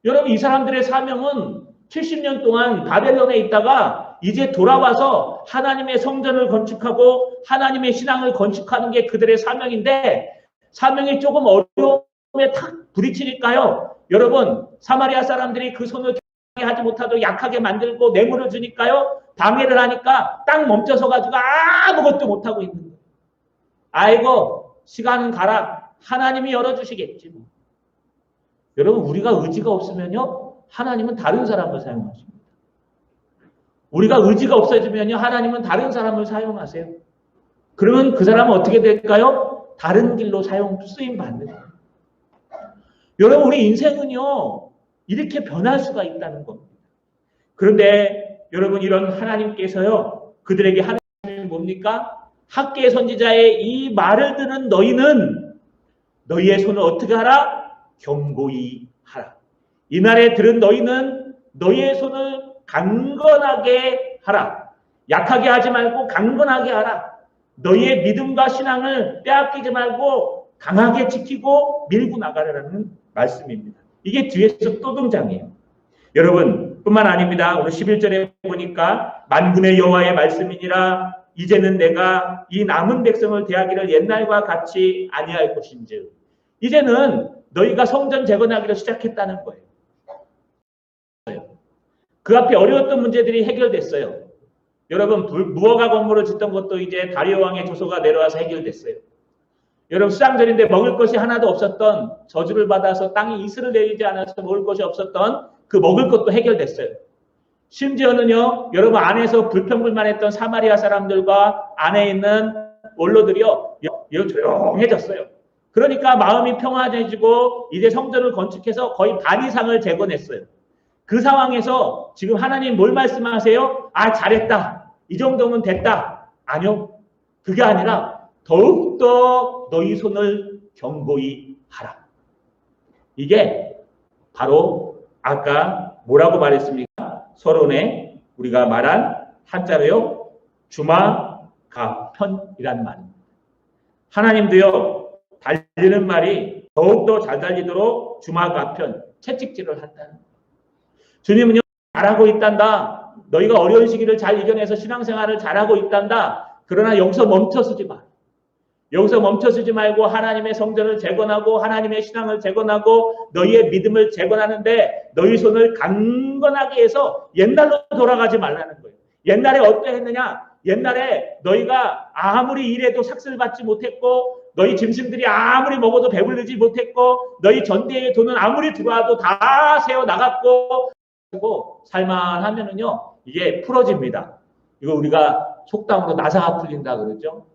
여러분, 이 사람들의 사명은 70년 동안 바벨론에 있다가 이제 돌아와서 하나님의 성전을 건축하고 하나님의 신앙을 건축하는 게 그들의 사명인데, 사명이 조금 어려움에 탁 부딪히니까요. 여러분, 사마리아 사람들이 그 손을 하지 못하도록 약하게 만들고 뇌물을 주니까요. 방해를 하니까 딱 멈춰서 가지고 아무것도 못하고 있는 거예요. 아이고, 시간은 가라. 하나님이 열어주시겠지. 여러분, 우리가 의지가 없으면요, 하나님은 다른 사람을 사용하십니다. 우리가 의지가 없어지면요, 하나님은 다른 사람을 사용하세요. 그러면 그 사람은 어떻게 될까요? 다른 길로 쓰임 받는 거예요. 여러분, 우리 인생은요, 이렇게 변할 수가 있다는 겁니다. 그런데 여러분, 이런 하나님께서요, 그들에게 하나님이 뭡니까? 학개의 선지자의 이 말을 듣는 너희는 너희의 손을 어떻게 하라? 견고히 하라. 이 말에 들은 너희는 너희의 손을 강건하게 하라. 약하게 하지 말고 강건하게 하라. 너희의 믿음과 신앙을 빼앗기지 말고 강하게 지키고 밀고 나가라는 말씀입니다. 이게 뒤에서 또 등장해요. 여러분, 뿐만 아닙니다. 오늘 11절에 보니까 만군의 여호와의 말씀이니라. 이제는 내가 이 남은 백성을 대하기를 옛날과 같이 아니할 것인즉. 이제는 너희가 성전 재건하기를 시작했다는 거예요. 그 앞에 어려웠던 문제들이 해결됐어요. 여러분, 무허가 건물을 짓던 것도 이제 다리오 왕의 조소가 내려와서 해결됐어요. 여러분, 수장절인데 먹을 것이 하나도 없었던, 저주를 받아서 땅이 이슬을 내리지 않아서 먹을 것이 없었던 그 먹을 것도 해결됐어요. 심지어는요, 여러분, 안에서 불평불만했던 사마리아 사람들과 안에 있는 원로들이요, 조용해졌어요. 그러니까 마음이 평안해지고 이제 성전을 건축해서 거의 반 이상을 재건했어요. 그 상황에서 지금 하나님 뭘 말씀하세요? 아, 잘했다. 이 정도면 됐다. 아니요. 그게 아니라 더욱더 너희 손을 견고히 하라. 이게 바로 아까 뭐라고 말했습니까? 서론에 우리가 말한 한자로요, 주마가편이란 말입니다. 하나님도요, 달리는 말이 더욱더 잘 달리도록 주마가편, 채찍질을 한다는 거예요. 주님은요, 잘하고 있단다. 너희가 어려운 시기를 잘 이겨내서 신앙생활을 잘하고 있단다. 그러나 여기서 멈춰서지 마. 여기서 멈춰서지 말고 하나님의 성전을 재건하고 하나님의 신앙을 재건하고 너희의 믿음을 재건하는데 너희 손을 강건하게 해서 옛날로 돌아가지 말라는 거예요. 옛날에 어떠했느냐? 옛날에 너희가 아무리 일해도 삭슬 받지 못했고 너희 짐승들이 아무리 먹어도 배부르지 못했고 너희 전대의 돈은 아무리 들어와도 다 세워 나갔고 살만하면은요, 이게 풀어집니다. 이거 우리가 속담으로 나사가 풀린다 그러죠.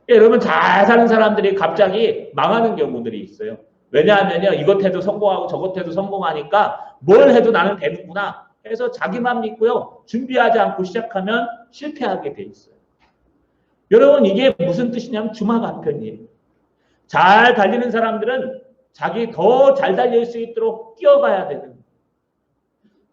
여러분, 잘 사는 사람들이 갑자기 망하는 경우들이 있어요. 왜냐하면요, 이것 해도 성공하고 저것 해도 성공하니까 뭘 해도 나는 되는구나 해서 자기만 믿고요, 준비하지 않고 시작하면 실패하게 돼 있어요. 여러분, 이게 무슨 뜻이냐면 주마가편이에요. 잘 달리는 사람들은 자기 더 잘 달릴 수 있도록 뛰어가야 되는 거예요.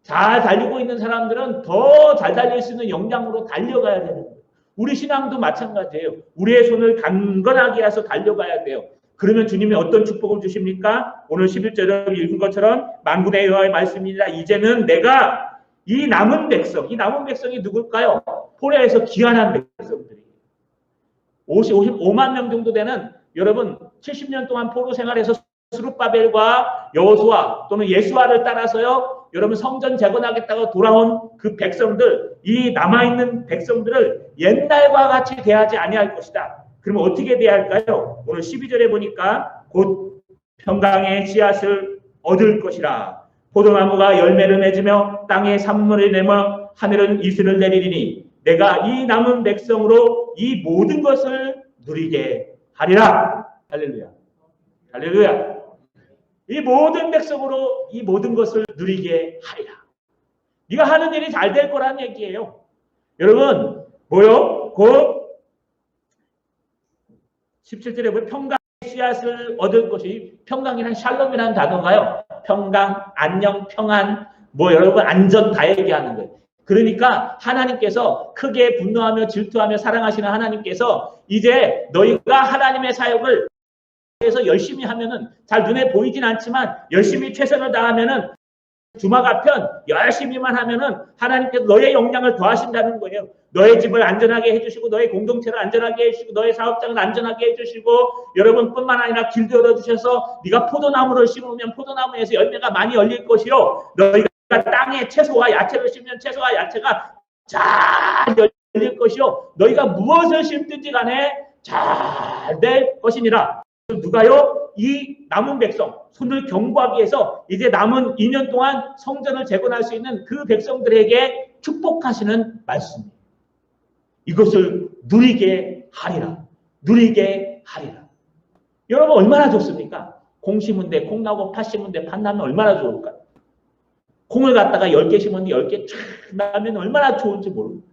잘 달리고 있는 사람들은 더 잘 달릴 수 있는 역량으로 달려가야 되는 거예요. 우리 신앙도 마찬가지예요. 우리의 손을 강건하게 해서 달려가야 돼요. 그러면 주님이 어떤 축복을 주십니까? 오늘 11절을 읽은 것처럼 만군의 여호와의 말씀이니라. 이제는 내가 이 남은 백성이 누굴까요? 포레에서 귀환한 백성들이에요. 55만 명 정도 되는 여러분 70년 동안 포로 생활에서 스룹바벨과 여호수아 또는 예수아를 따라서요. 여러분 성전 재건하겠다고 돌아온 그 백성들, 이 남아있는 백성들을 옛날과 같이 대하지 아니할 것이다. 그러면 어떻게 대할까요? 오늘 12절에 보니까 곧 평강의 씨앗을 얻을 것이라. 포도나무가 열매를 맺으며 땅에 산물을 내며 하늘은 이슬을 내리리니 내가 이 남은 백성으로 이 모든 것을 누리게 하리라. 할렐루야. 할렐루야. 이 모든 백성으로 이 모든 것을 누리게 하리라. 네가 하는 일이 잘 될 거라는 얘기예요. 여러분, 뭐요? 곧 17절에 보면 평강의 씨앗을 얻을 것이, 평강이란 샬롬이라는 단어가요. 평강, 안녕, 평안, 뭐 여러분 안전 다 얘기하는 거예요. 그러니까 하나님께서 크게 분노하며 질투하며 사랑하시는 하나님께서 이제 너희가 하나님의 사역을 해서 열심히 하면은 잘 눈에 보이진 않지만 열심히 최선을 다하면은 주마가편 열심히만 하면은 하나님께서 너의 역량을 더하신다는 거예요. 너의 집을 안전하게 해주시고 너의 공동체를 안전하게 해주시고 너의 사업장을 안전하게 해주시고 여러분뿐만 아니라 길도 열어주셔서 네가 포도나무를 심으면 포도나무에서 열매가 많이 열릴 것이요. 너희가 땅에 채소와 야채를 심으면 채소와 야채가 잘 열릴 것이요. 너희가 무엇을 심든지 간에 잘 될 것이니라. 누가요? 이 남은 백성, 손을 경고하기 위해서 이제 남은 2년 동안 성전을 재건할 수 있는 그 백성들에게 축복하시는 말씀입니다. 이것을 누리게 하리라. 누리게 하리라. 여러분 얼마나 좋습니까? 콩 심은 데 콩 나고 팥 심은 데 팥 나면 얼마나 좋을까요? 콩을 갖다가 10개 심었는데 10개 쫙 나면 얼마나 좋은지 모릅니다.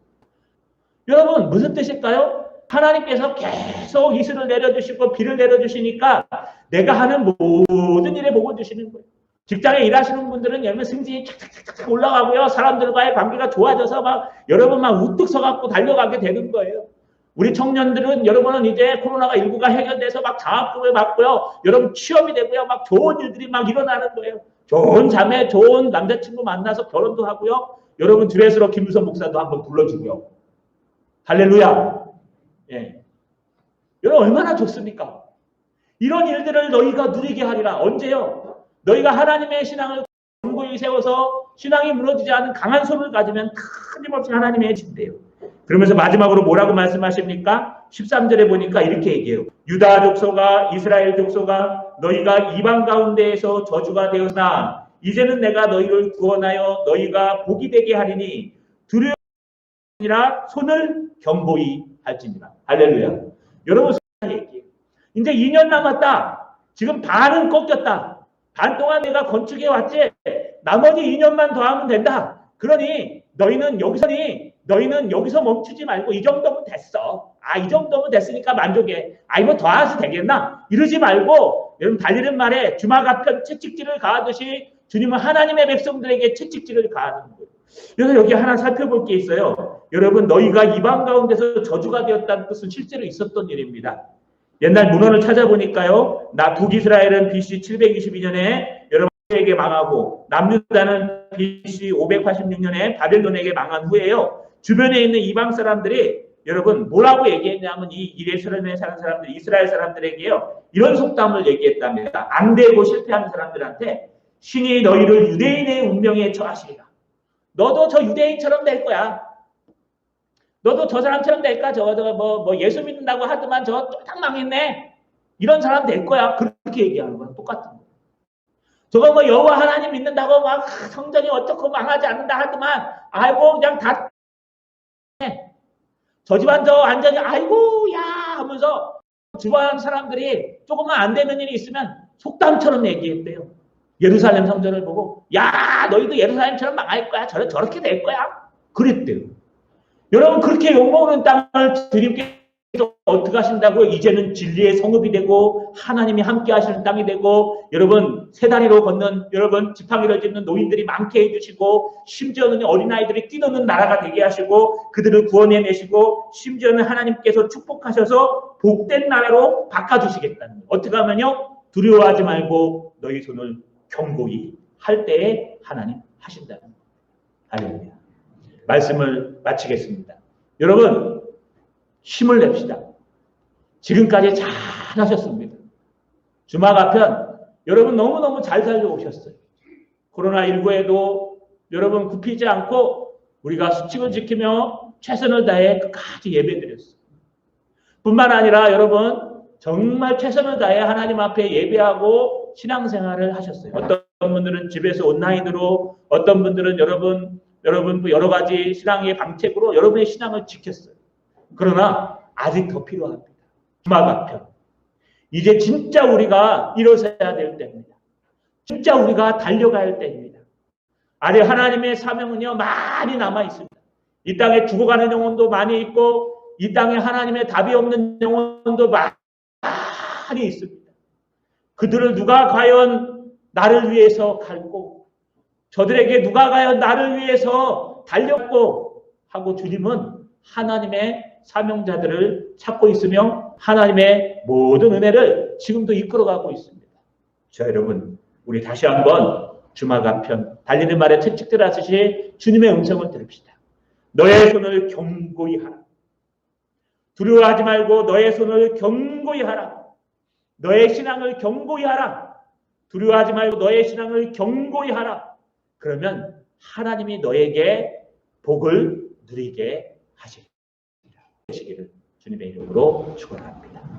여러분 무슨 뜻일까요? 하나님께서 계속 이슬을 내려주시고 비를 내려주시니까 내가 하는 모든 일에 복을 주시는 거예요. 직장에 일하시는 분들은 여러분 승진이 착착착착 올라가고요. 사람들과의 관계가 좋아져서 막 여러분 막 우뚝 서갖고 달려가게 되는 거예요. 우리 청년들은 여러분은 이제 코로나가 19가 해결돼서 막 장학금을 받고요. 여러분 취업이 되고요. 막 좋은 일들이 막 일어나는 거예요. 좋은 자매, 좋은 남자친구 만나서 결혼도 하고요. 여러분 드레스로 김무성 목사도 한번 불러주고요. 할렐루야. 예. 여러분 얼마나 좋습니까? 이런 일들을 너희가 누리게 하리라. 언제요? 너희가 하나님의 신앙을 견고히 세워서 신앙이 무너지지 않은 강한 손을 가지면 틀림없이 하나님의 진대요. 그러면서 마지막으로 뭐라고 말씀하십니까? 13절에 보니까 이렇게 얘기해요. 유다 족속아 이스라엘 족속아 너희가 이방 가운데에서 저주가 되었으나 이제는 내가 너희를 구원하여 너희가 복이 되게 하리니 두려움이라 손을 견고히 할지니라. 할렐루야. 여러분 얘기해요. 이제 2년 남았다. 지금 반은 꺾였다. 반 동안 내가 건축해 왔지. 나머지 2년만 더 하면 된다. 그러니 너희는 여기서 멈추지 말고 이 정도면 됐어. 이 정도면 됐으니까 만족해. 이거 더 해도 되겠나? 이러지 말고 여러분 달리는 말에 주마가편 채찍질을 가하듯이 주님은 하나님의 백성들에게 채찍질을 가하는 거예요. 그래서 여기 하나 살펴볼 게 있어요. 여러분 너희가 이방 가운데서 저주가 되었다는 뜻은 실제로 있었던 일입니다. 옛날 문헌을 찾아보니까요. 북이스라엘은 BC 722년에 여러분에게 망하고 남유다는 BC 586년에 바벨론에게 망한 후에요. 주변에 있는 이방 사람들이 여러분 뭐라고 얘기했냐면 이 예루살렘에 사는 사람들, 이스라엘 사람들에게요. 이런 속담을 얘기했답니다. 안 되고 실패하는 사람들한테 신이 너희를 유대인의 운명에 처하시리라. 너도 저 유대인처럼 될 거야. 너도 저 사람처럼 될까? 예수 믿는다고 하더만 저 쫄딱 망했네. 이런 사람 될 거야. 그렇게 얘기하는 거야. 똑같은 거. 저거 여호와 하나님 믿는다고 막 성전이 어떻고 망하지 않는다 하더만 그냥 다 저 집안 저 완전히 아이고 야 하면서 주변 사람들이 조금만 안 되는 일이 있으면 속담처럼 얘기했대요. 예루살렘 성전을 보고 야 너희도 예루살렘처럼 망할 거야. 저렇게 될 거야. 그랬대요. 여러분 그렇게 욕먹는 땅을 주님께서 어떻게 하신다고요? 이제는 진리의 성읍이 되고 하나님이 함께 하시는 땅이 되고 여러분 세 다리로 걷는 여러분 지팡이를 짚는 노인들이 많게 해주시고 심지어는 어린아이들이 뛰노는 나라가 되게 하시고 그들을 구원해내시고 심지어는 하나님께서 축복하셔서 복된 나라로 바꿔주시겠다는 거예요. 어떻게 하면요? 두려워하지 말고 너희 손을 견고히 할 때에 하나님 하신다는 거예요. 할렐루야. 말씀을 마치겠습니다. 여러분 힘을 냅시다. 지금까지 잘 하셨습니다. 주마가편 여러분 너무너무 잘 살려오셨어요. 코로나19에도 여러분 굽히지 않고 우리가 수칙을 지키며 최선을 다해 끝까지 예배드렸어요. 뿐만 아니라 여러분 정말 최선을 다해 하나님 앞에 예배하고 신앙생활을 하셨어요. 어떤 분들은 집에서 온라인으로, 어떤 분들은 여러분 여러 가지 신앙의 방책으로 여러분의 신앙을 지켰어요. 그러나 아직 더 필요합니다. 주마가편. 이제 진짜 우리가 일어서야 될 때입니다. 진짜 우리가 달려가야 할 때입니다. 아직 하나님의 사명은요 많이 남아 있습니다. 이 땅에 죽어가는 영혼도 많이 있고 이 땅에 하나님의 답이 없는 영혼도 많이 있습니다. 그들을 누가 과연 나를 위해서 갈고 저들에게 누가 과연 나를 위해서 달렸고 하고 주님은 하나님의 사명자들을 찾고 있으며 하나님의 모든 은혜를 지금도 이끌어가고 있습니다. 자, 여러분 우리 다시 한번 주마가편 달리는 말의 특징들 하듯이 주님의 음성을 들읍시다. 너의 손을 견고히 하라. 두려워하지 말고 너의 손을 견고히 하라. 너의 신앙을 견고히 하라. 두려워하지 말고 너의 신앙을 견고히 하라. 그러면 하나님이 너에게 복을 누리게 하시리라. 주님의 이름으로 축원합니다.